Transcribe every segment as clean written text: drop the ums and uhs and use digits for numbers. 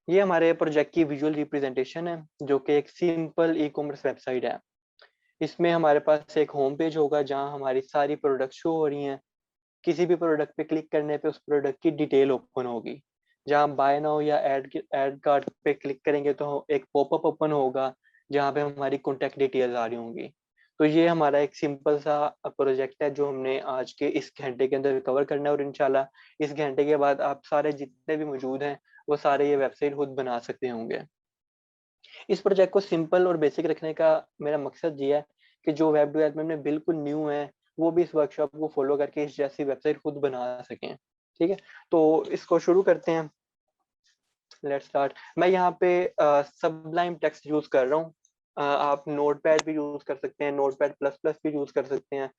ये हमारे प्रोजेक्ट की विजुअल रिप्रेजेंटेशन है, जो कि एक सिंपल ई कॉमर्स वेबसाइट है। इसमें हमारे पास एक होम पेज होगा जहाँ हमारी सारी प्रोडक्ट शो हो रही हैं। किसी भी प्रोडक्ट पे क्लिक करने पे उस प्रोडक्ट की डिटेल ओपन होगी। जहाँ बाय नाउ या ऐड कार्ड पे क्लिक करेंगे तो एक पॉपअप ओपन होगा जहाँ पे हमारी कॉन्टेक्ट डिटेल्स आ रही होंगी। तो ये हमारा एक सिंपल सा प्रोजेक्ट है जो हमने आज के इस घंटे के अंदर कवर करना है, और इंशाल्लाह इस घंटे के बाद आप सारे जितने भी मौजूद हैं वो सारे ये वेबसाइट खुद बना सकते होंगे। इस प्रोजेक्ट को सिंपल और बेसिक रखने का मेरा मकसद ये है कि जो वेब डेवलपमेंट में बिल्कुल न्यू है वो भी इस वर्कशॉप को फॉलो करके इस जैसी वेबसाइट खुद बना सकें। ठीक है, तो इसको शुरू करते हैं। Let's start. मैं यहाँ पे सबलाइम टेक्स्ट यूज कर रहा हूँ। आप नोटपैड भी यूज कर सकते हैं, नोटपैड प्लस प्लस भी यूज कर सकते हैं।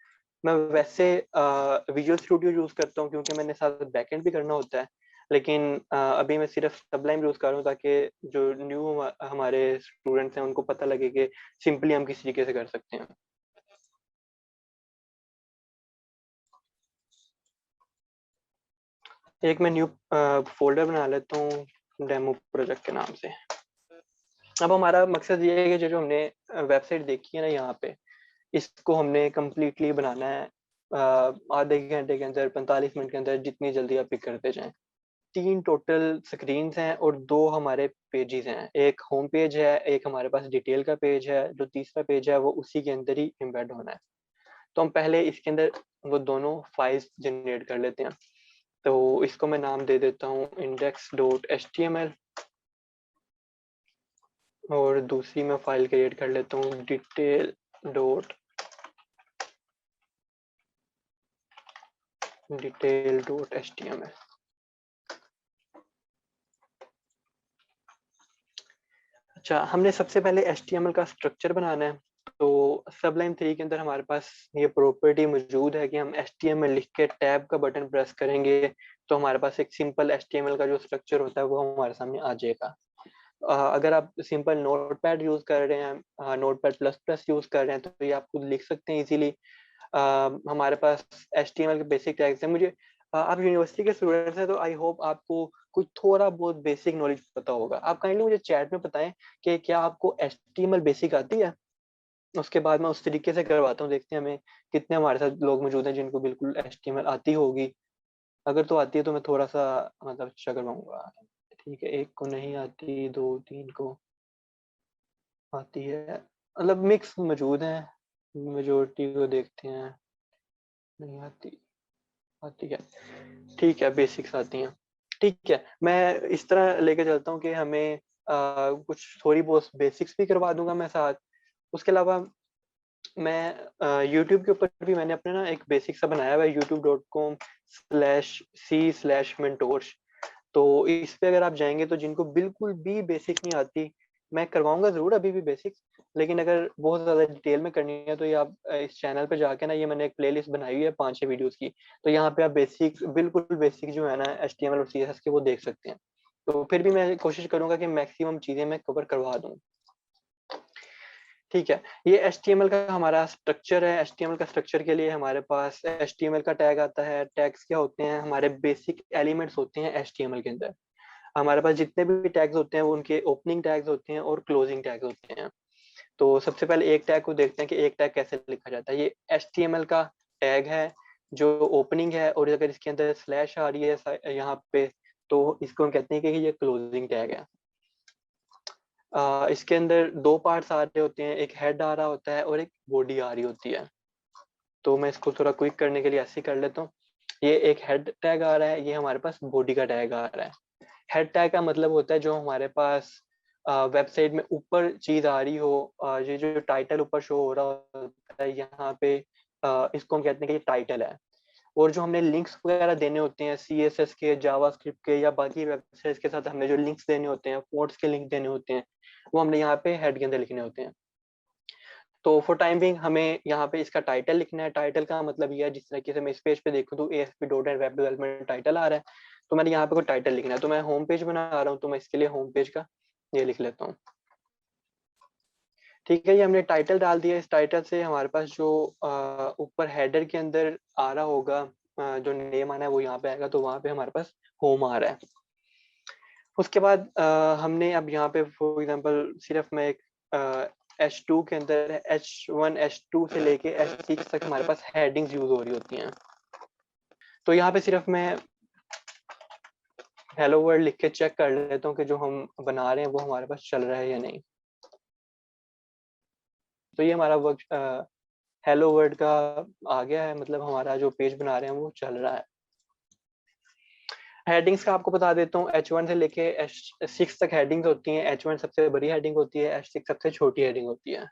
मैं वैसे विजुअल स्टूडियो यूज करता हूँ क्योंकि मैंने साथ बैकएंड भी करना होता है, लेकिन अभी मैं सिर्फ सबलाइम यूज कर रहा हूँ ताकि जो न्यू हमारे स्टूडेंट्स हैं उनको पता लगे कि सिंपली हम किस तरीके से कर सकते हैं। एक मैं न्यू फोल्डर बना लेता हूँ डेमो प्रोजेक्ट के नाम से। अब हमारा मकसद ये है कि जो जो हमने वेबसाइट देखी है ना यहाँ पे, इसको हमने कम्प्लीटली बनाना है आधे घंटे के अंदर, 45 मिनट के अंदर, जितनी जल्दी आप पिक करते जाएं। 3 टोटल स्क्रीन्स हैं और 2 हमारे पेजेस हैं। एक होम पेज है, एक हमारे पास डिटेल का पेज है। जो तीसरा पेज है वो उसी के अंदर ही एम्बेड होना है। तो हम पहले इसके अंदर वो दोनों फाइल्स जनरेट कर लेते हैं। तो इसको मैं नाम दे देता हूँ index.html, और दूसरी मैं फाइल क्रिएट कर लेता हूँ detail.html। अच्छा, हमने सबसे पहले HTML का स्ट्रक्चर बनाना है। तो सबलाइन 3 के अंदर हमारे पास ये प्रॉपर्टी मौजूद है कि हम HTML लिख के टैब का बटन प्रेस करेंगे तो हमारे पास एक सिंपल HTML का जो स्ट्रक्चर होता है वो हमारे सामने आ जाएगा। अगर आप सिंपल नोटपैड यूज कर रहे हैं, नोटपैड प्लस प्लस यूज कर रहे हैं, तो ये आप खुद लिख सकते हैं इजीली। हमारे पास HTML के बेसिक टैग्स हैं। आप यूनिवर्सिटी के स्टूडेंट्स हैं तो आई होप आपको कुछ थोड़ा बहुत बेसिक नॉलेज पता होगा। आप काइंडली मुझे चैट में बताएं कि क्या आपको HTML बेसिक आती है। उसके बाद मैं उस तरीके से करवाता हूँ, देखते हैं हमें कितने हमारे साथ लोग मौजूद हैं जिनको बिल्कुल HTML आती होगी। अगर तो आती है तो मैं थोड़ा सा मतलब अच्छा करवाऊंगा। ठीक है, एक को नहीं आती, दो तीन को आती है, मतलब मिक्स मौजूद है। मेजोरिटी को देखते हैं, नहीं आती, आती है। ठीक है, बेसिक्स आती हैं। ठीक है, मैं इस तरह लेके चलता हूँ कि हमें कुछ थोड़ी बहुत बेसिक्स भी करवा दूंगा मैं साथ। उसके अलावा मैं यूट्यूब के ऊपर भी मैंने अपने ना एक बेसिक सा बनाया हुआ है, youtube.com/c/mentors। तो इस पे अगर आप जाएंगे तो जिनको बिल्कुल भी बेसिक नहीं आती, मैं करवाऊंगा जरूर अभी भी बेसिक्स, लेकिन अगर बहुत ज्यादा डिटेल में करनी है तो ये आप इस चैनल पे जाके ना, ये मैंने एक प्लेलिस्ट बनाई हुई है 5-6 वीडियोस की। तो यहाँ पे आप बेसिक, बिल्कुल बेसिक जो है ना HTML और CSS के, वो देख सकते हैं। तो फिर भी मैं कोशिश करूंगा कि मैक्सिमम चीजें मैं कवर करवा दूं। ठीक है, ये HTML का हमारा स्ट्रक्चर है। HTML का स्ट्रक्चर के लिए हमारे पास HTML का टैग आता है। टैग्स क्या होते हैं? हमारे बेसिक एलिमेंट्स होते हैं HTML के अंदर। हमारे पास जितने भी टैग्स होते हैं वो उनके ओपनिंग टैग्स होते हैं और क्लोजिंग टैग्स होते हैं। तो सबसे पहले एक टैग को देखते हैं कि एक टैग कैसे लिखा जाता है। ये HTML का टैग है जो ओपनिंग है, और अगर इसके अंदर स्लैश आ रही है यहाँ पे तो इसको हम कहते हैं कि ये क्लोजिंग टैग है। इसके अंदर 2 पार्ट्स आ रहे होते हैं, एक हेड आ रहा होता है और एक बॉडी आ रही होती है। तो मैं इसको थोड़ा क्विक करने के लिए ऐसे कर लेता हूँ। ये एक हेड टैग आ रहा है, ये हमारे पास बॉडी का टैग आ रहा है। हेड टैग का मतलब होता है जो हमारे पास वेबसाइट में ऊपर चीज आ रही हो, ये जो टाइटल ऊपर शो हो रहा होता है यहाँ पे, इसको हम कहते हैं कि ये टाइटल है। और जो हमने लिंक्स वगैरह देने होते हैं CSS के, जावास्क्रिप्ट के या बाकी वेबसाइट्स के साथ हमने जो लिंक्स देने होते हैं, फोर्ट्स के लिंक देने होते हैं, वो हमने यहाँ पे हेड के अंदर लिखने होते हैं। तो फॉर टाइम बिंग हमें यहाँ पे इसका टाइटल लिखना है। टाइटल का मतलब ये है, जिस तरीके से मैं इस पेज पे देखूँ तो ASP.NET वेब डेवलपमेंट टाइटल आ रहा है, तो मैंने यहाँ पे कोई टाइटल लिखना है। तो मैं होम पेज बना रहा हूँ तो मैं इसके लिए होम पेज का ये लिख लेता हूँ। ठीक है, ये हमने टाइटल डाल दिया। इस टाइटल से हमारे पास जो ऊपर हेडर के अंदर आ रहा होगा, जो नेम आना है वो यहाँ पे आएगा, तो वहां पे हमारे पास होम आ रहा है। उसके बाद हमने अब यहाँ पे फॉर एग्जांपल सिर्फ मैं एक H2 के अंदर H1 H2 से लेके H6 तक हमारे पास हेडिंग्स यूज हो रही होती हैं। तो यहाँ पे सिर्फ मैं हेलो वर्ल्ड लिख के चेक कर लेता हूँ कि जो हम बना रहे हैं वो हमारे पास चल रहा है या नहीं। तो ये हमारा वर्क हेलो वर्ल्ड का आ गया है, मतलब हमारा जो पेज बना रहे हैं वो चल रहा है। हेडिंग्स का आपको बता देता हूँ, H1 से लेके H6 तक हेडिंग्स होती हैं। H1 सबसे बड़ी हेडिंग होती है, H6 सबसे छोटी हेडिंग होती है।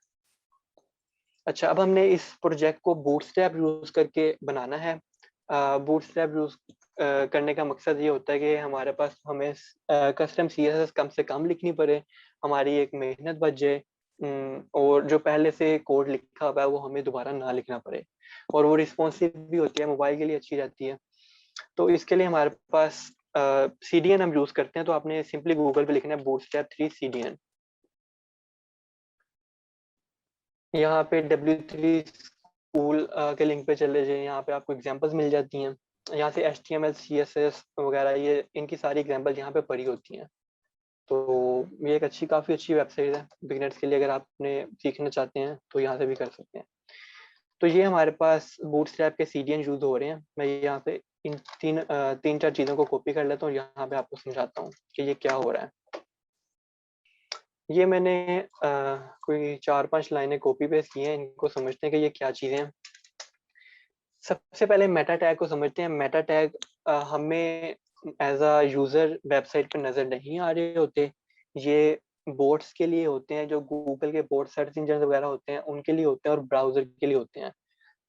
अच्छा, अब हमने इस प्रोजेक्ट को बूटस्ट्रैप यूज करके बनाना है। बूटस्ट्रैप यूज करने का मकसद ये होता है कि हमारे पास हमें कस्टम CSS कम से कम लिखनी पड़े, हमारी एक मेहनत बच जाए, और जो पहले से कोड लिखा हुआ है वो हमें दोबारा ना लिखना पड़े, और वो रिस्पॉन्सिव भी होती है, मोबाइल के लिए अच्छी रहती है। तो इसके लिए हमारे पास CDN हम यूज करते हैं। तो आपने सिंपली गूगल पे लिखना है बूटस्ट्रैप 3 CDN। यहाँ पे W3 स्कूल के लिंक पे चले जाइए, यहाँ पे आपको एग्जांपल्स मिल जाती हैं। यहाँ से HTML CSS वगैरह ये इनकी सारी एग्जांपल यहाँ पे पड़ी होती हैं। तो ये एक काफ़ी अच्छी वेबसाइट है बिगिनर्स के लिए, अगर आपने सीखना चाहते हैं तो यहाँ से भी कर सकते हैं। तो ये हमारे पास बूटस्ट्रैप के CDN यूज हो रहे हैं। मैं यहाँ पे इन तीन चार चीज़ों को कॉपी कर लेता हूँ, यहाँ पे आपको समझाता हूँ कि ये क्या हो रहा है। ये मैंने कोई 4-5 लाइनें कॉपी पेस्ट की हैं, इनको समझते हैं कि ये क्या चीज़ें हैं। सबसे पहले मेटा टैग को समझते हैं। मेटा टैग हमें एज अ यूजर वेबसाइट पर नजर नहीं आ रहे होते, ये बोट्स के लिए होते हैं, जो गूगल के बोट सर्च इंजन वगैरह होते हैं उनके लिए होते हैं, और ब्राउजर के लिए होते हैं।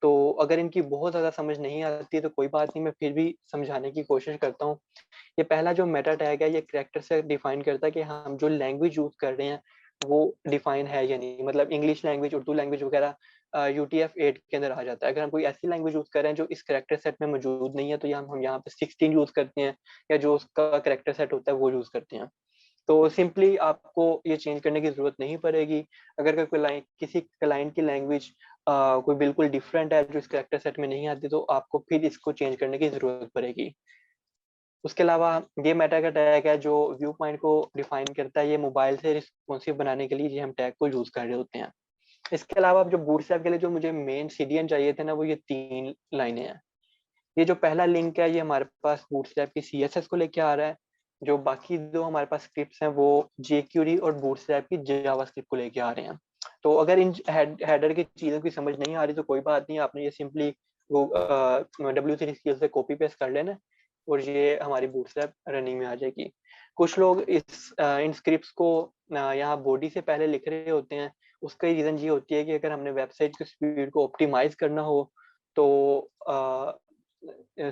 तो अगर इनकी बहुत ज़्यादा समझ नहीं आती तो कोई बात नहीं, मैं फिर भी समझाने की कोशिश करता हूँ। ये पहला जो मेटा टैग है, ये कैरेक्टर से डिफाइन करता है कि हम जो लैंग्वेज यूज कर रहे हैं वो डिफाइन है या नहीं। मतलब इंग्लिश लैंग्वेज, उर्दू लैंग्वेज वगैरह UTF-8 के अंदर आ जाता है। अगर हम कोई ऐसी लैंग्वेज यूज कर रहे हैं जो इस कैरेक्टर सेट में मौजूद नहीं है, तो हम यहाँ पे 16 यूज करते हैं, या जो उसका कैरेक्टर सेट होता है वो यूज करते हैं। तो सिंपली आपको ये चेंज करने की जरूरत नहीं पड़ेगी। अगर कोई किसी क्लाइंट की लैंग्वेज कोई बिल्कुल डिफरेंट है जो इस कैरेक्टर सेट में नहीं आती, तो आपको फिर इसको चेंज करने की जरूरत पड़ेगी। उसके अलावा ये मेटा का टैग है जो व्यू पॉइंट को डिफाइन करता है। ये मोबाइल से रिस्पॉन्सिव बनाने के लिए ये हम टैग को यूज कर रहे होते हैं। इसके अलावा अब जो बूटस्ट्रैप के लिए जो मुझे मेन CDN चाहिए थे ना, वो ये 3 लाइनें हैं। ये जो पहला लिंक है ये हमारे पास बूटस्ट्रैप की CSS को लेके आ रहा है। जो बाकी दो हमारे पास स्क्रिप्ट्स हैं वो jQuery और बूटस्ट्रैप की जावास्क्रिप्ट को लेके आ रहे हैं। तो अगर इन हेडर की चीज़ों की समझ नहीं आ रही तो कोई बात नहीं, आपने ये सिंपली वो W3 स्किल से कॉपी पेस्ट कर लेना, और ये हमारी बूटस्ट्रैप रनिंग में आ जाएगी। कुछ लोग इन स्क्रिप्ट्स को यहाँ बॉडी से पहले लिख रहे होते हैं। उसका रीज़न ये होती है कि अगर हमने वेबसाइट की स्पीड को ऑप्टिमाइज करना हो, तो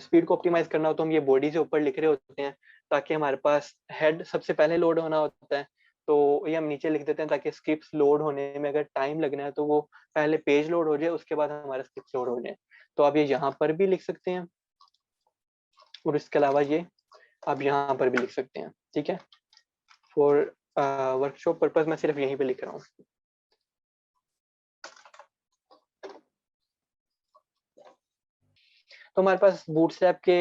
स्पीड को ऑप्टिमाइज करना हो तो हम ये बॉडी से ऊपर लिख रहे होते हैं, ताकि हमारे पास हेड सबसे पहले लोड होना होता है। तो ये हम नीचे लिख देते हैं ताकि स्क्रिप्ट्स लोड होने में अगर टाइम लगना है तो वो पहले पेज लोड हो जाए, उसके बाद हमारा स्क्रिप्ट लोड हो जाए। तो आप ये यहाँ पर भी लिख सकते हैं, और इसके अलावा ये आप यहाँ पर भी लिख सकते हैं। ठीक है, फॉर वर्कशॉप पर्पज मैं सिर्फ यहीं पे लिख रहा हूँ। तो हमारे पास बूटस्ट्रैप के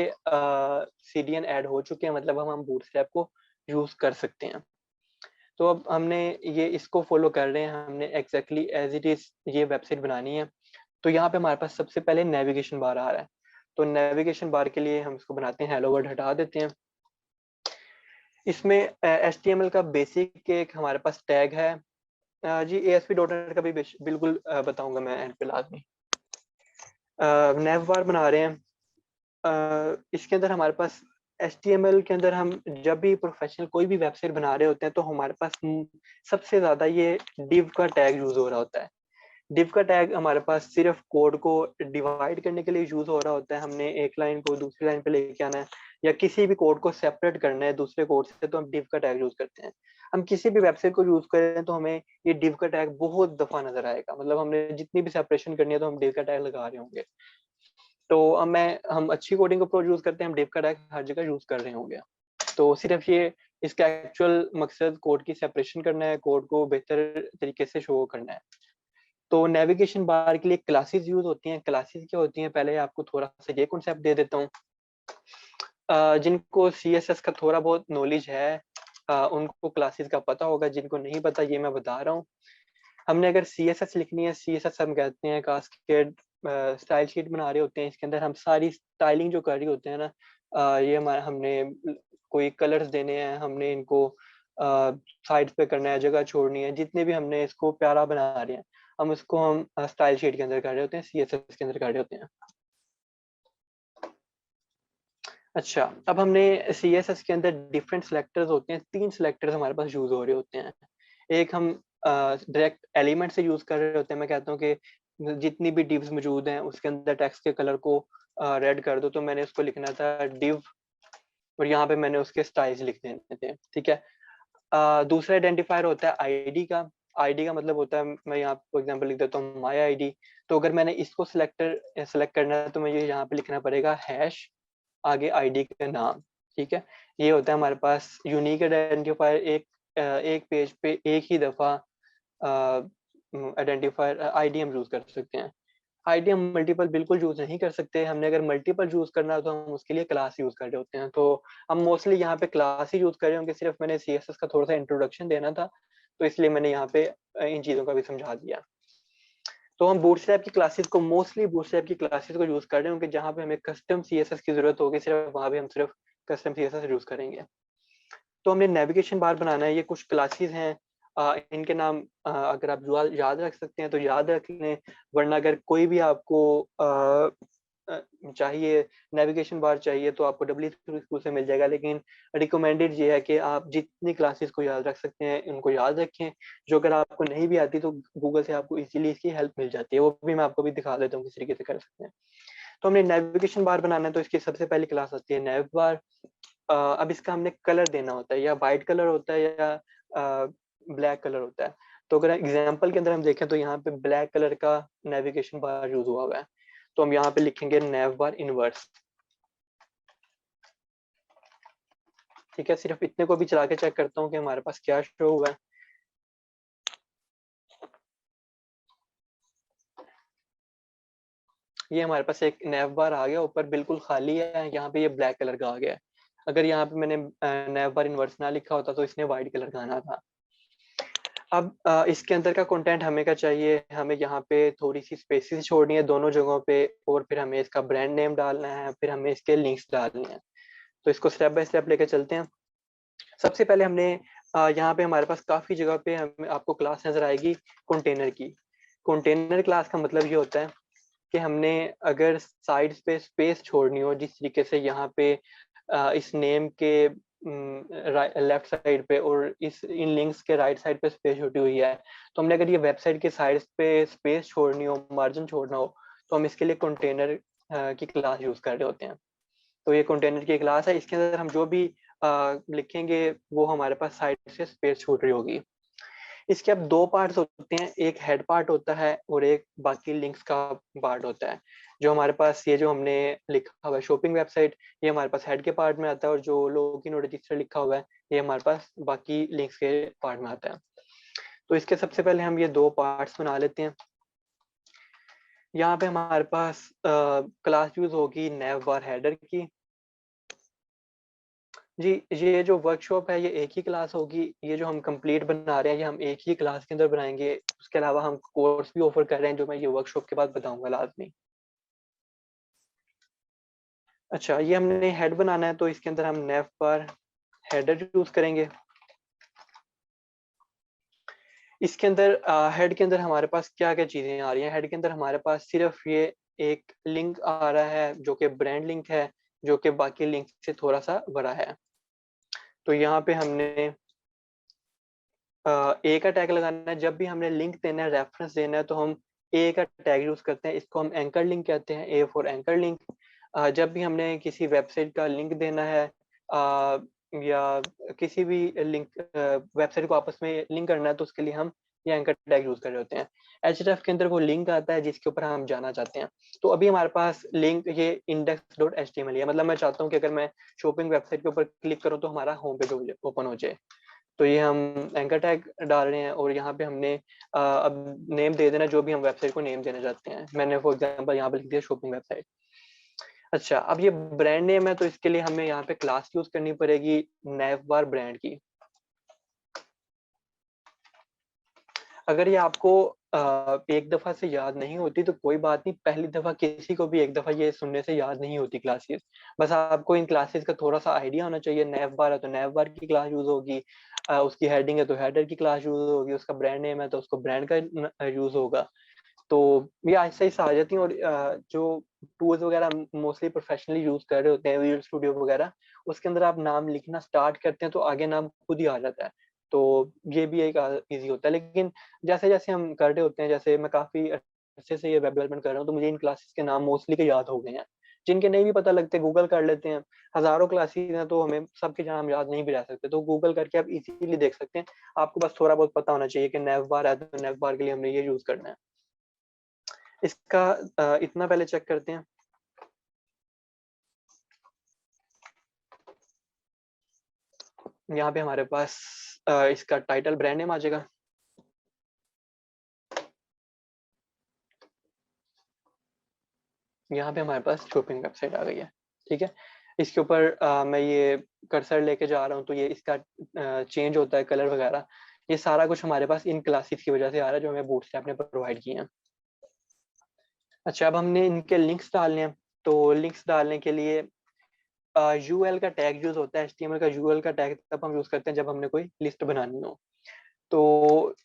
CDN ऐड हो चुके हैं, मतलब हम बूटस्ट्रैप को यूज कर सकते हैं। तो अब हमने ये इसको फॉलो कर रहे हैं, हमने एग्जैक्टली एज इट इज ये वेबसाइट बनानी है। तो यहाँ पे हमारे पास सबसे पहले नेविगेशन बार आ रहा है। तो नेविगेशन बार के लिए हम इसको बनाते हैं हेलो वर्ल्ड, हटा देते हैं। इसमें HTML का बेसिक एक हमारे पास टैग है। जी ASP.NET का भी बिल्कुल बताऊंगा मैं एंड पे लाजमी। नेव बार बना रहे हैं। इसके अंदर हमारे पास HTML के अंदर हम जब भी प्रोफेशनल कोई भी वेबसाइट बना रहे होते हैं तो हमारे पास सबसे ज्यादा ये div का टैग यूज हो रहा होता है। div का टैग हमारे पास सिर्फ कोड को डिवाइड करने के लिए यूज हो रहा होता है। हमने एक लाइन को दूसरी लाइन पे लेके आना है, या किसी भी कोड को सेपरेट करना है दूसरे कोड से, तो हम div का टैग यूज करते हैं। हम किसी भी वेबसाइट को यूज करें तो हमें ये div का टैग बहुत दफा नजर आएगा, मतलब हमने जितनी भी सेपरेशन करनी है तो हम div का टैग लगा रहे होंगे। तो अब हम अच्छी कोडिंग अप्रोच यूज करते हैं, हम div का टैग हर जगह यूज कर रहे होंगे। तो सिर्फ ये इसका एक्चुअल मकसद कोड की सेपरेशन करना है, कोड को बेहतर तरीके से शो करना है। तो नेविगेशन बार के लिए क्लासेस यूज होती हैं। क्लासेस क्या होती हैं, पहले आपको थोड़ा सा ये कॉन्सेप्ट दे देता हूँ। जिनको CSS का थोड़ा बहुत नॉलेज है उनको क्लासेस का पता होगा, जिनको नहीं पता ये मैं बता रहा हूँ। हमने अगर CSS लिखनी है, CSS हम कहते हैं कास्केड स्टाइल शीट बना रहे होते हैं, इसके अंदर हम सारी स्टाइलिंग जो कर रही होते हैं ना, ये हमारा हमने कोई कलर्स देने हैं, हमने इनको साइड्स पे करना है, जगह छोड़नी है, जितने भी हमने इसको प्यारा बना रहे हैं हम उसको हम स्टाइल शीट के अंदर कर रहे होते हैं, CSS के अंदर कर रहे होते हैं। अच्छा, अब हमने CSS के अंदर डिफरेंट सिलेक्टर्स होते हैं, 3 सिलेक्टर्स हमारे पास यूज हो रहे होते हैं। एक हम डायरेक्ट एलिमेंट से यूज कर रहे होते हैं, मैं कहता हूँ कि जितनी भी डिव्स मौजूद हैं उसके अंदर टेक्स्ट के कलर को रेड कर दो, तो मैंने उसको लिखना था डिव और यहाँ पे मैंने उसके स्टाइल्स लिख देने थे, ठीक है। दूसरा आइडेंटिफायर होता है आईडी का। आईडी का मतलब होता है, मैं यहाँ फॉर एग्जांपल लिख देता हूँ माय आईडी। तो अगर मैंने इसको सेलेक्ट करना है तो मुझे यहाँ पे लिखना पड़ेगा हैश आगे आईडी का नाम, ठीक है। ये होता है हमारे पास यूनिक आइडेंटिफायर। एक पेज पे एक ही दफा आइडेंटिफायर आईडी हम यूज कर सकते हैं। आईडी हम मल्टीपल बिल्कुल यूज नहीं कर सकते। हमने अगर मल्टीपल यूज करना है तो हम उसके लिए क्लास यूज कर रहे होते हैं। तो हम मोस्टली यहाँ पे क्लास ही यूज कर रहे होंगे, सिर्फ मैंने CSS का थोड़ा सा इंट्रोडक्शन देना था, तो इसलिए मैंने यहाँ पे इन चीजों का भी समझा दिया। तो हम बूटस्ट्रैप की क्लासेस को मोस्टली बूटस्ट्रैप की क्लासेस को यूज कर रहे होंगे, जहाँ पे हमें कस्टम CSS की जरूरत होगी, सिर्फ वहां पे हम सिर्फ कस्टम CSS यूज करेंगे। तो हमने नेविगेशन बार बनाना है, ये कुछ क्लासेस हैं। इनके नाम अगर आप याद रख सकते हैं तो याद रख लें, वरना अगर कोई भी आपको चाहिए नेविगेशन बार चाहिए तो आपको W3 स्कूल से मिल जाएगा, लेकिन रिकमेंडेड ये है कि आप जितनी क्लासेस को याद रख सकते हैं उनको याद रखें। जो अगर आपको नहीं भी आती तो गूगल से आपको इजीली इसकी हेल्प मिल जाती है, वो भी मैं आपको भी दिखा देता हूँ किस तरीके से कर सकते हैं। तो हमने नेविगेशन बार बनाना है, तो इसकी सबसे पहली क्लास आती है नेव बार। अब इसका हमने कलर देना होता है, या वाइट कलर होता है या ब्लैक कलर होता है। तो अगर एग्जांपल के अंदर हम देखें तो यहाँ पे ब्लैक कलर का नेविगेशन बार यूज हुआ हुआ है, तो हम यहाँ पे लिखेंगे नेव बार इनवर्स, ठीक है। सिर्फ इतने को भी चला के चेक करता हूँ कि हमारे पास क्या शो हुआ है। ये हमारे पास एक नेव बार आ गया, ऊपर बिल्कुल खाली है, यहाँ पे ये ब्लैक कलर का आ गया है। अगर यहाँ पे मैंने नेव बार इनवर्स ना लिखा होता तो इसने व्हाइट कलर का आना था। अब इसके अंदर का कंटेंट हमें क्या चाहिए, हमें यहाँ पे थोड़ी सी स्पेसेस छोड़नी है दोनों जगहों पे, और फिर हमें इसका ब्रांड नेम डालना है, फिर हमें इसके लिंक्स डालने हैं। तो इसको स्टेप बाय स्टेप लेके चलते हैं। सबसे पहले हमने यहाँ पे हमारे पास काफी जगह पे हमें आपको क्लास नजर आएगी कंटेनर की। कंटेनर क्लास का मतलब ये होता है कि हमने अगर साइड्स पे स्पेस छोड़नी हो, जिस तरीके से यहाँ पे इस नेम के लेफ्ट साइड पे और इस इन लिंक्स के राइट साइड पे स्पेस छोड़ी हुई है, तो हमने अगर ये वेबसाइट के साइड्स पे स्पेस छोड़नी हो, मार्जिन छोड़ना हो, तो हम इसके लिए कंटेनर की क्लास यूज कर रहे होते हैं। तो ये कंटेनर की क्लास है, इसके अंदर हम जो भी लिखेंगे वो हमारे पास साइड से स्पेस छूट रही होगी। इसके अब दो पार्ट्स होते हैं, एक हेड पार्ट होता है और एक बाकी लिंक्स का पार्ट होता है। जो हमारे पास ये जो हमने लिखा हुआ है शॉपिंग वेबसाइट, ये हमारे पास हेड के पार्ट में आता है, और जो लॉगिन और रजिस्टर लिखा हुआ है ये हमारे पास बाकी लिंक्स के पार्ट में आता है। तो इसके सबसे पहले हम ये दो पार्ट्स बना लेते हैं। यहाँ पे हमारे पास क्लास यूज होगी नेव बार हेडर की। जी, ये जो वर्कशॉप है ये एक ही क्लास होगी। ये जो हम कंप्लीट बना रहे हैं ये हम एक ही क्लास के अंदर बनाएंगे। उसके अलावा हम कोर्स भी ऑफर कर रहे हैं जो मैं ये वर्कशॉप के बाद बताऊंगा लाजमी। अच्छा, ये हमने हेड बनाना है तो इसके अंदर हम नेव बार हेडर यूज करेंगे। इसके अंदर हेड के अंदर हमारे पास क्या क्या चीजें आ रही हैं। हेड के अंदर हमारे पास सिर्फ ये एक लिंक आ रहा है जो कि ब्रांड लिंक है, जो कि बाकी लिंक से थोड़ा सा बड़ा है। तो यहाँ पे हमने ए का टैग लगाना है। जब भी हमने लिंक देना है, रेफरेंस देना है, तो हम ए का टैग यूज करते हैं। इसको हम एंकर लिंक कहते हैं, ए फॉर एंकर लिंक। जब भी हमने किसी वेबसाइट का लिंक देना है या किसी भी लिंक वेबसाइट को आपस में लिंक करना है, तो उसके लिए हम ये एंकर टैग यूज कर रहे होते हैं। एचटीएफ के अंदर वो लिंक आता है जिसके ऊपर हम जाना चाहते हैं। तो अभी हमारे पास लिंक ये index.html है, मतलब मैं चाहता हूँ कि अगर मैं शॉपिंग वेबसाइट के ऊपर क्लिक करूँ तो हमारा होम पेज ओपन हो जाए। तो ये हम एंकर टैग डाल रहे हैं, और यहाँ पे हमने अब नेम दे देना जो भी हम वेबसाइट को नेम देना चाहते हैं। मैंने फॉर एग्जांपल यहाँ पे लिख दिया शॉपिंग वेबसाइट। अच्छा, अब ये ब्रांड नेम है तो इसके लिए हमें यहाँ पे क्लास यूज करनी पड़ेगी नेव बार ब्रांड की। अगर ये आपको एक दफा से याद नहीं होती तो कोई बात नहीं, पहली दफा किसी को भी एक दफा ये सुनने से याद नहीं होती क्लासेस। बस आपको इन क्लासेस का थोड़ा सा आइडिया होना चाहिए। नैव बार है तो नैव बार की क्लास यूज होगी, उसकी हेडिंग है तो हेडर की क्लास यूज होगी, उसका ब्रांड नेम है तो उसको ब्रांड का यूज होगा। तो ये ऐसे ही आ जाती हैं। और जो टूल्स वगैरह मोस्टली प्रोफेशनली यूज कर रहे होते हैं, विजुअल स्टूडियो वगैरह, उसके अंदर आप नाम लिखना स्टार्ट करते हैं तो आगे नाम खुद ही आ जाता है। तो ये भी एक इजी होता है। लेकिन जैसे जैसे हम कर रहे होते हैं, जैसे मैं काफी अच्छे से ये वेब डेवलपमेंट कर रहा हूँ, तो मुझे इन क्लासेस के नाम मोस्टली के याद हो गए हैं। जिनके नहीं भी पता लगते गूगल कर लेते हैं। हजारों क्लासेस हैं तो हमें सबके नाम याद नहीं भी रह सकते, तो गूगल करके आप इजीली देख सकते हैं। आपको बस थोड़ा बहुत पता होना चाहिए कि नैव बार है तो नैव बार के लिए हमने ये यूज करना है। इसका इतना पहले चेक करते हैं। यहाँ पे हमारे पास इसका टाइटल ब्रांड नेम आ जाएगा। यहाँ पे हमारे पास शॉपिंग वेबसाइट आ गई है। ठीक है, इसके ऊपर मैं ये कर्सर लेके जा रहा हूँ तो ये इसका चेंज होता है कलर वगैरह। ये सारा कुछ हमारे पास इन क्लासेस की वजह से आ रहा है जो हमें बूटस्ट्रैप ने प्रोवाइड किए हैं। अच्छा, अब हमने इनके लिंक्स डालने हैं। तो लिंक्स डालने के लिए यूएल का टैग यूज होता है। एचटीएमएल का यूएल का टैग तब हम यूज करते हैं जब हमने कोई लिस्ट बनानी हो। तो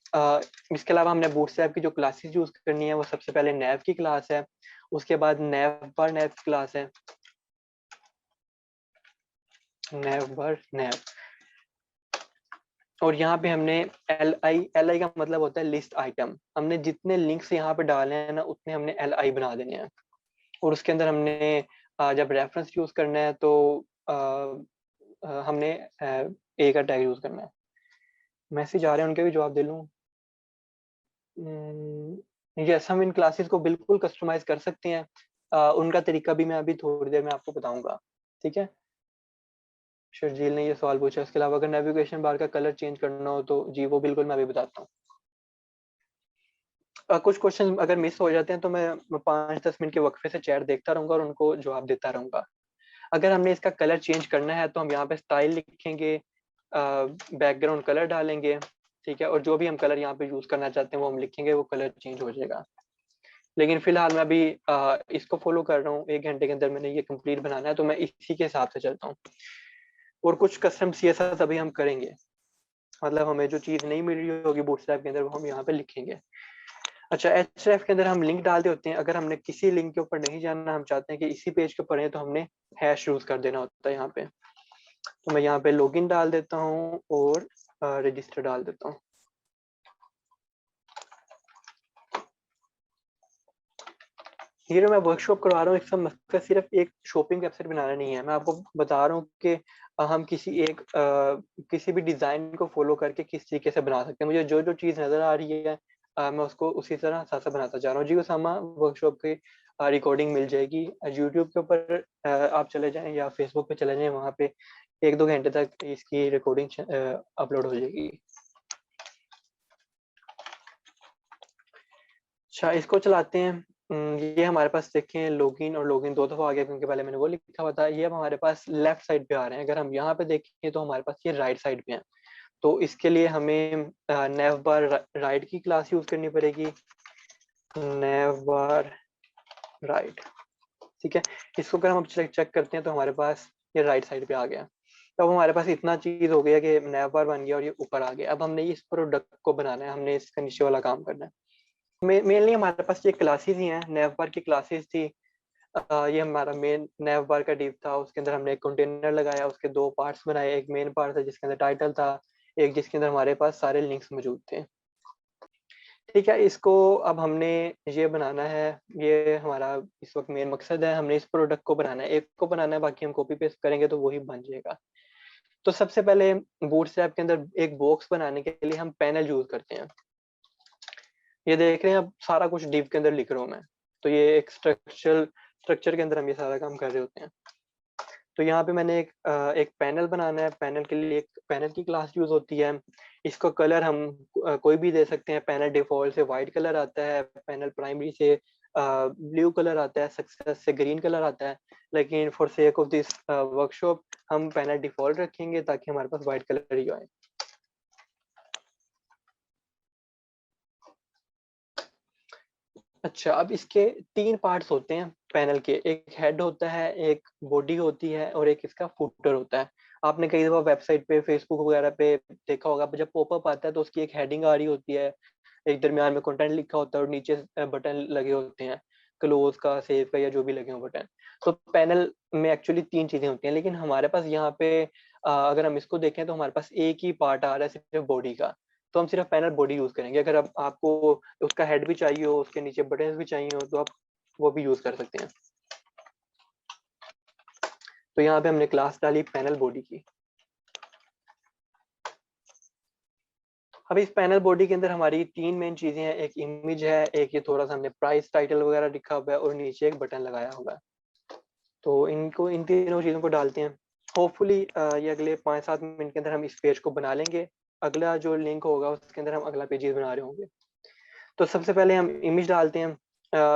इसके अलावा हमने बूटस्ट्रैप की जो क्लासेस यूज करनी है वो सबसे पहले नैव की क्लास है, उसके बाद नैव बार नैव की क्लास है, नैव बार नैव। और यहाँ पे हमने एल आई का मतलब होता है लिस्ट आइटम। हमने जितने लिंक्स यहाँ पे डाले हैं ना उतने हमने एल आई बना देने हैं। और उसके अंदर हमने जब रेफरेंस यूज करना है तो हमने ए का टैग यूज करना है। मैसेज आ रहे हैं, उनके भी जवाब दे लूँ। यस, हम इन क्लासेस को बिल्कुल कस्टमाइज कर सकते हैं। उनका तरीका भी मैं अभी थोड़ी देर में आपको बताऊंगा। ठीक है, शर्जील ने ये सवाल पूछा। इसके अलावा अगर नेविगेशन बार का कलर चेंज करना हो तो जी वो बिल्कुल मैं अभी बताता हूँ। कुछ क्वेश्चन अगर मिस हो जाते हैं तो मैं 5-10 मिनट के वक्फे से चैट देखता रहूंगा और उनको जवाब देता रहूंगा। अगर हमने इसका कलर चेंज करना है तो हम यहाँ पे स्टाइल लिखेंगे, बैकग्राउंड कलर डालेंगे। ठीक है, और जो भी हम कलर यहाँ पे यूज करना चाहते हैं वो हम लिखेंगे, वो कलर चेंज हो जाएगा। लेकिन फिलहाल मैं अभी इसको फॉलो कर रहा हूँ, 1 घंटे के अंदर मैंने ये कंप्लीट बनाना है तो मैं इसी के हिसाब से चलता हूँ। और कुछ कस्टम सीएसएस अभी हम करेंगे, मतलब हमें जो चीज नहीं मिल रही होगी बूटस्ट्रैप के अंदर वो हम यहाँ पे लिखेंगे। अच्छा, एचएफ के अंदर हम लिंक डालते होते हैं। अगर हमने किसी लिंक के ऊपर नहीं जाना, हम चाहते हैं कि इसी पेज के ऊपर है, तो हमने हैश यूज कर देना होता है यहाँ पे। तो मैं यहाँ पे लॉगिन डाल देता हूँ और रजिस्टर डाल देता हूँ। ये जो मैं वर्कशॉप करवा रहा हूँ इसका मकसद सिर्फ एक शॉपिंग वेबसाइट बनाना नहीं है। मैं आपको बता रहा हूँ कि हम किसी भी डिजाइन को फॉलो करके किस तरीके से बना सकते हैं। मुझे जो जो चीज नजर आ रही है मैं उसको उसी तरह साथ साथ बनाता जा रहा हूँ। जी उसामा, वर्कशॉप की रिकॉर्डिंग मिल जाएगी यूट्यूब के ऊपर। आप चले जाएं या फेसबुक पे चले जाएं, वहाँ पे 1-2 घंटे तक इसकी रिकॉर्डिंग अपलोड हो जाएगी। अच्छा, इसको चलाते हैं। ये हमारे पास देखें लॉगिन और लॉगिन दो दफा आ गया क्योंकि पहले मैंने वो लिखा हुआ था। ये अब हमारे पास लेफ्ट साइड पे आ रहे हैं। अगर हम यहाँ पे देखें तो हमारे पास ये राइट साइड पे हैं। तो इसके लिए हमें नेव बार राइट की क्लास यूज करनी पड़ेगी। नेव बार राइट। ठीक है, इसको अगर हम चेक करते हैं तो हमारे पास ये राइट साइड पे आ गया। तो अब हमारे पास इतना चीज हो गया कि नेव बार बन गया और ये ऊपर आ गया। अब हमने इस प्रोडक्ट को बनाना है, हमने इसका नीचे वाला काम करना है। मेनली हमारे पास ये क्लासेस ही हैं, नेव बार की क्लासेस थी। ये हमारा मेन नेव बार का डिव था। उसके अंदर हमने एक कंटेनर लगाया, उसके 2 पार्ट्स बनाए। एक मेन पार्ट था जिसके अंदर टाइटल था, एक जिसके अंदर हमारे पास सारे लिंक्स मौजूद थे। ठीक है, इसको अब हमने ये बनाना है। ये हमारा इस वक्त मेन मकसद है, हमने इस प्रोडक्ट को बनाना है। एक को बनाना है, बाकी हम कॉपी पेस्ट करेंगे तो वही बन जाएगा। तो सबसे पहले बूटस्ट्रैप के अंदर एक बॉक्स बनाने के लिए हम पैनल यूज करते हैं। ये देख रहे हैं, अब सारा कुछ डिव के अंदर लिख रहा हूँ मैं। तो ये एक स्ट्रक्चर के अंदर हम ये सारा काम कर रहे होते हैं। तो यहाँ पे मैंने एक पैनल बनाना है। पैनल के लिए एक पैनल की क्लास यूज होती है। इसको कलर हम कोई भी दे सकते हैं। पैनल डिफॉल्ट से वाइट कलर आता है, पैनल प्राइमरी से ब्लू कलर आता है, सक्सेस से ग्रीन कलर आता है। लेकिन for sake of this workshop हम पैनल डिफॉल्ट रखेंगे ताकि हमारे पास वाइट कलर ही आए। अच्छा, अब इसके 3 पार्ट्स होते हैं पैनल के, एक हेड होता है, एक बॉडी होती है और एक इसका फुटर होता है। आपने कई दफ़ा वेबसाइट पे, फेसबुक वगैरह पे देखा होगा, जब पॉपअप आता है तो उसकी एक हेडिंग आ रही होती है, एक दरमियान में कंटेंट लिखा होता है और नीचे बटन लगे होते हैं, क्लोज़ का, सेव का या जो भी लगे हों बटन। तो पैनल में एक्चुअली 3 चीज़ें होती हैं, लेकिन हमारे पास यहाँ पे अगर हम इसको देखें तो हमारे पास एक ही पार्ट आ रहा है सिर्फ़ बॉडी का। तो हम सिर्फ़ पैनल बॉडी यूज़ करेंगे। अगर अब आपको उसका हेड भी चाहिए हो, उसके नीचे बटन्स भी चाहिए हो, तो आप वो भी यूज़ कर सकते हैं। तो यहाँ पे हमने क्लास डाली पैनल बॉडी की। अब इस पैनल बॉडी के अंदर हमारी 3 मेन चीज़ें हैं, एक इमेज है, एक ये थोड़ा-सा हमने प्राइस टाइटल वगैरह लिखा हुआ है और नीचे एक बटन लगाया हुआ है। तो इनको, इन तीनों चीज़ों को डालते हैं। होपफुली ये अगले 5-7 मिनट के अंदर हम इस पेज को बना लेंगे। अगला जो लिंक होगा उसके अंदर हम अगला पेजेज़ बना रहे होंगे। तो सबसे पहले हम इमेज डालते हैं।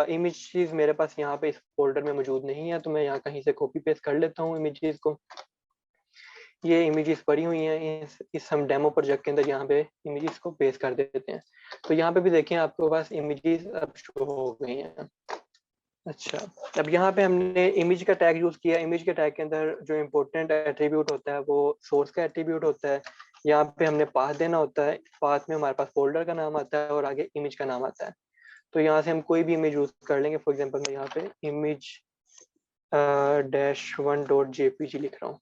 इमेजेस मेरे पास यहाँ पे इस फ़ोल्डर में मौजूद नहीं है, तो मैं यहाँ कहीं से कॉपी पेस्ट कर लेता हूँ इमेजेस को। ये इमेजेस पड़ी हुई हैं, इस हम डेमो प्रोजेक्ट के अंदर यहाँ पे इमेजेस को पेस्ट कर देते हैं। तो यहाँ पे भी देखें, आपके पास इमेजेस अब शो हो गई हैं। अच्छा, अब यहाँ पे हमने इमेज का टैग यूज़ किया। इमेज के टैग के अंदर जो इम्पोर्टेंट एट्रीब्यूट होता है वो सोर्स का एट्रीब्यूट होता है। यहाँ पे हमने पाथ देना होता है। पाथ में हमारे पास फ़ोल्डर का नाम आता है और आगे इमेज का नाम आता है। तो यहाँ से हम कोई भी इमेज यूज़ कर लेंगे। फॉर एग्जांपल मैं यहाँ पे इमेज -1.jpg लिख रहा हूँ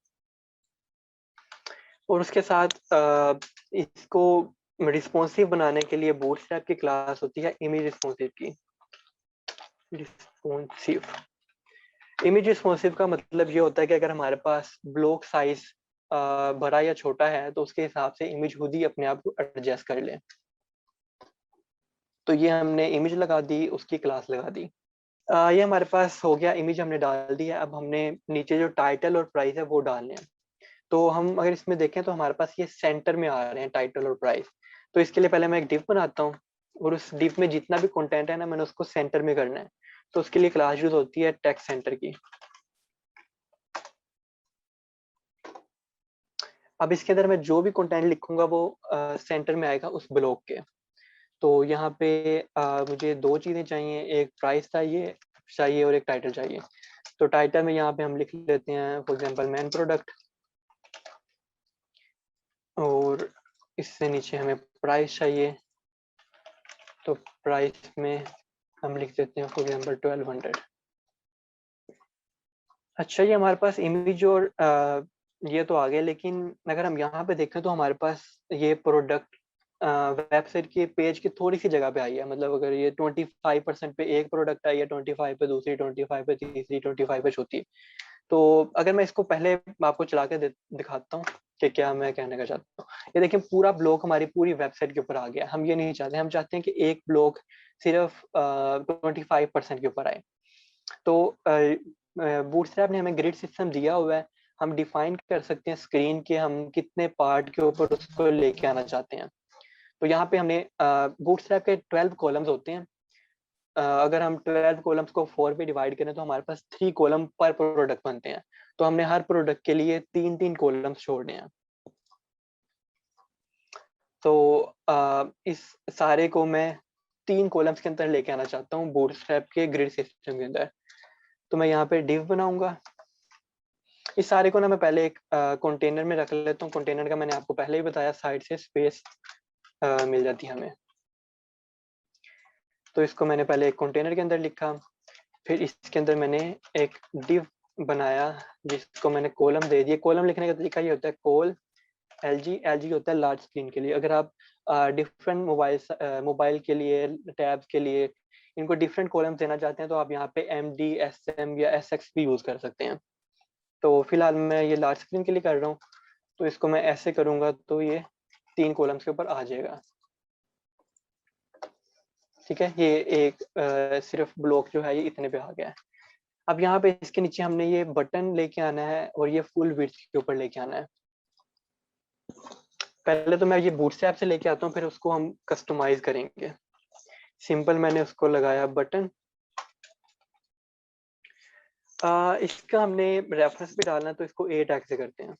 और उसके साथ इसको रिस्पॉन्सिव बनाने के लिए बूटस्ट्रैप की क्लास होती है इमेज रिस्पॉन्सिव की। रिस्पॉन्सिव, इमेज रिस्पॉन्सिव का मतलब ये होता है कि अगर हमारे पास ब्लॉक साइज बड़ा या छोटा है तो उसके हिसाब से इमेज खुद ही अपने आप को एडजस्ट कर ले। तो ये हमने इमेज लगा दी, उसकी क्लास लगा दी। ये हमारे पास हो गया, इमेज हमने डाल दी है। अब हमने नीचे जो टाइटल और प्राइस है वो डालने हैं। तो हम अगर इसमें देखें तो हमारे पास ये सेंटर में आ रहे हैं टाइटल और प्राइस। तो इसके लिए पहले मैं एक डिव बनाता हूँ और उस डिव में जितना भी कंटेंट है ना, मैंने उसको सेंटर में करना है। तो उसके लिए क्लास यूज होती है टेक्स्ट सेंटर की। अब इसके अंदर मैं जो भी कंटेंट लिखूंगा वो सेंटर में आएगा उस ब्लॉक के। तो यहाँ पे मुझे 2 चीज़ें चाहिए, एक प्राइस चाहिए चाहिए और एक टाइटल चाहिए। तो टाइटल में यहाँ पे हम लिख लेते हैं फॉर एग्जांपल मैन प्रोडक्ट, और इससे नीचे हमें प्राइस चाहिए। तो प्राइस में हम लिख देते हैं फॉर एग्जांपल 1200। अच्छा, ये हमारे पास इमेज और ये तो आ गया, लेकिन अगर हम यहाँ पे देखें तो हमारे पास ये प्रोडक्ट वेबसाइट के पेज की थोड़ी सी जगह पे आई है। मतलब अगर ये 25% पे एक प्रोडक्ट आई है, 25 पे दूसरी, 25 पे तीसरी, 25 पे चौथी। तो अगर मैं इसको पहले आपको चला के दिखाता हूँ कि क्या मैं कहने का चाहता हूँ। ये देखिए, पूरा ब्लॉक हमारी पूरी वेबसाइट के ऊपर आ गया। हम ये नहीं चाहते, हम चाहते हैं कि एक ब्लॉक सिर्फ 25% के ऊपर आए। तो बूटस्ट्रैप ने हमें ग्रिड सिस्टम दिया हुआ है। हम डिफाइन कर सकते हैं स्क्रीन के हम कितने पार्ट के ऊपर उसको लेके आना चाहते हैं। तो यहाँ पे हमने बूटस्ट्रैप के 12 कॉलम्स होते हैं। अगर हम 12 कॉलम्स को 4 पे डिवाइड करें तो हमारे पास 3 कॉलम पर प्रोडक्ट बनते हैं। तो हमने हर प्रोडक्ट के लिए 3-3 कॉलम्स छोड़ने हैं। तो इस सारे को मैं 3 कॉलम्स के अंदर लेके आना चाहता हूँ बूटस्ट्रैप के ग्रिड सिस्टम के अंदर। तो मैं यहाँ पे डिव बनाऊंगा। इस सारे को ना मैं पहले एक कंटेनर में रख लेता हूँ। कंटेनर का मैंने आपको पहले ही बताया, साइड से स्पेस मिल जाती है हमें। तो इसको मैंने पहले एक कंटेनर के अंदर लिखा, फिर इसके अंदर मैंने एक डिव बनाया जिसको मैंने कॉलम दे दिए। कॉलम लिखने का तरीका ये होता है, कॉल एलजी होता है लार्ज स्क्रीन के लिए। अगर आप डिफरेंट मोबाइल के लिए, टैब्स के लिए इनको डिफरेंट कॉलम देना चाहते हैं तो आप यहाँ पे MD, SM या SX भी यूज कर सकते हैं। तो फिलहाल मैं ये लार्ज स्क्रीन के लिए कर रहा हूँ, तो इसको मैं ऐसे करूंगा तो ये 3 कॉलम्स के ऊपर आ जाएगा। ठीक है, ये एक सिर्फ ब्लॉक जो है ये इतने पे आ गया है। अब यहाँ पे इसके नीचे हमने ये बटन लेके आना है और ये फुल विड्थ के ऊपर लेके आना है। पहले तो मैं ये बूटस्ट्रैप से लेके आता हूँ, फिर उसको हम कस्टमाइज करेंगे। सिंपल मैंने उसको लगाया बटन। इसका हमने रेफरेंस भी डालना है तो इसको A टैग से करते हैं।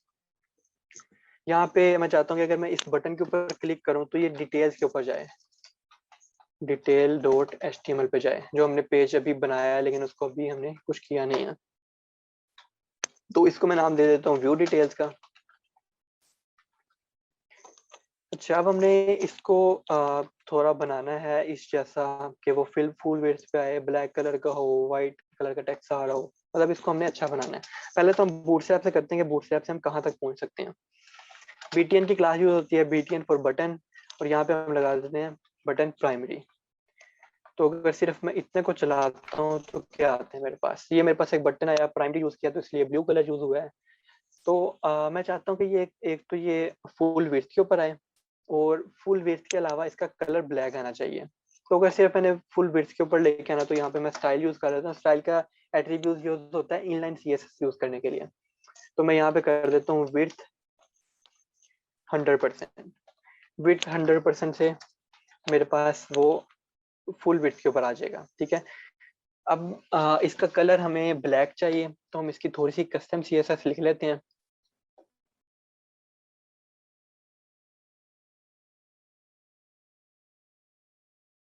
यहाँ पे मैं चाहता हूँ कि अगर मैं इस बटन के ऊपर क्लिक करूँ तो ये डिटेल्स के ऊपर जाए। डिटेल डॉट HTML पे जाए, जो हमने पेज अभी बनाया है लेकिन उसको अभी हमने कुछ किया नहीं है। तो इसको मैं नाम दे देता हूँ व्यू डिटेल्स का। अच्छा, अब हमने इसको थोड़ा बनाना है इस जैसा कि वो फुल विड्थ पे आए, ब्लैक कलर का हो, वाइट कलर का टेक्स्ट आ रहा हो, मतलब इसको हमने अच्छा बनाना है। पहले तो हम बूटस्ट्रैप से करते हैं कि बूटस्ट्रैप से हम कहाँ तक पहुंच सकते हैं। BTN की क्लास यूज होती है, BTN फॉर बटन, और यहाँ पे हम लगा देते हैं बटन प्राइमरी। तो अगर सिर्फ मैं इतने को चलाता हूँ तो क्या आता है मेरे पास, ये मेरे पास एक बटन आया, प्राइमरी यूज किया तो इसलिए ब्लू कलर यूज हुआ है। तो मैं चाहता हूँ कि ये एक तो ये फुल विड्थ के ऊपर आए, और फुल विड्थ के अलावा इसका कलर ब्लैक आना चाहिए। तो अगर सिर्फ मैंने फुल विड्थ के ऊपर लेके आना, तो यहाँ पे मैं स्टाइल यूज कर देता हूँ। स्टाइल का एट्रीब्यूट यूज होता है इनलाइन CSS यूज करने के लिए। तो मैं यहाँ पे कर देता हूँ विड्थ 100%। विड्थ 100% से मेरे पास वो फुल विड्थ के ऊपर आ जाएगा, ठीक है। अब इसका कलर हमें ब्लैक चाहिए, तो हम इसकी थोड़ी सी कस्टम CSS लिख लेते हैं।